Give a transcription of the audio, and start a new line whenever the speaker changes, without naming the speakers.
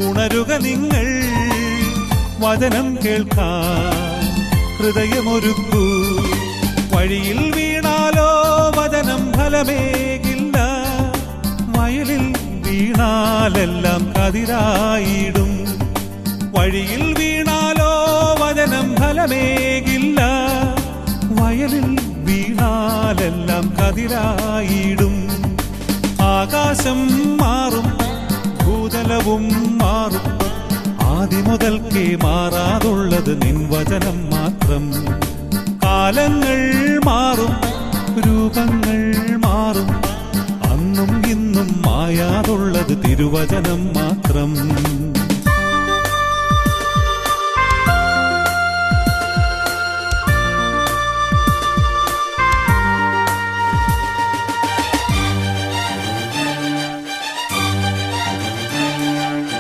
ഉണരുക നിങ്ങൾ, വചനം കേൾക്കാൻ ഹൃദയമൊരുക്കൂ. വഴിയിൽ വീണാലോ വചനം ഫലമേകില്ല, വയലിൽ വീണാലെല്ലാം കതിരായിടും. വഴിയിൽ വീണാലോ വചനം ഫലമേകില്ല, വയലിൽ വീണാലെല്ലാം കതിരായിടും. ആകാശം മാറും, ഭൂതലവും മാറും, ആദിമുതൽക്കേ മാറാതുള്ളത് നിൻ വചനം മാത്രം. കാലങ്ങൾ മാറും, രൂപങ്ങൾ മാറും, അന്നും ഇന്നും മായാതുള്ളത് തിരുവചനം മാത്രം.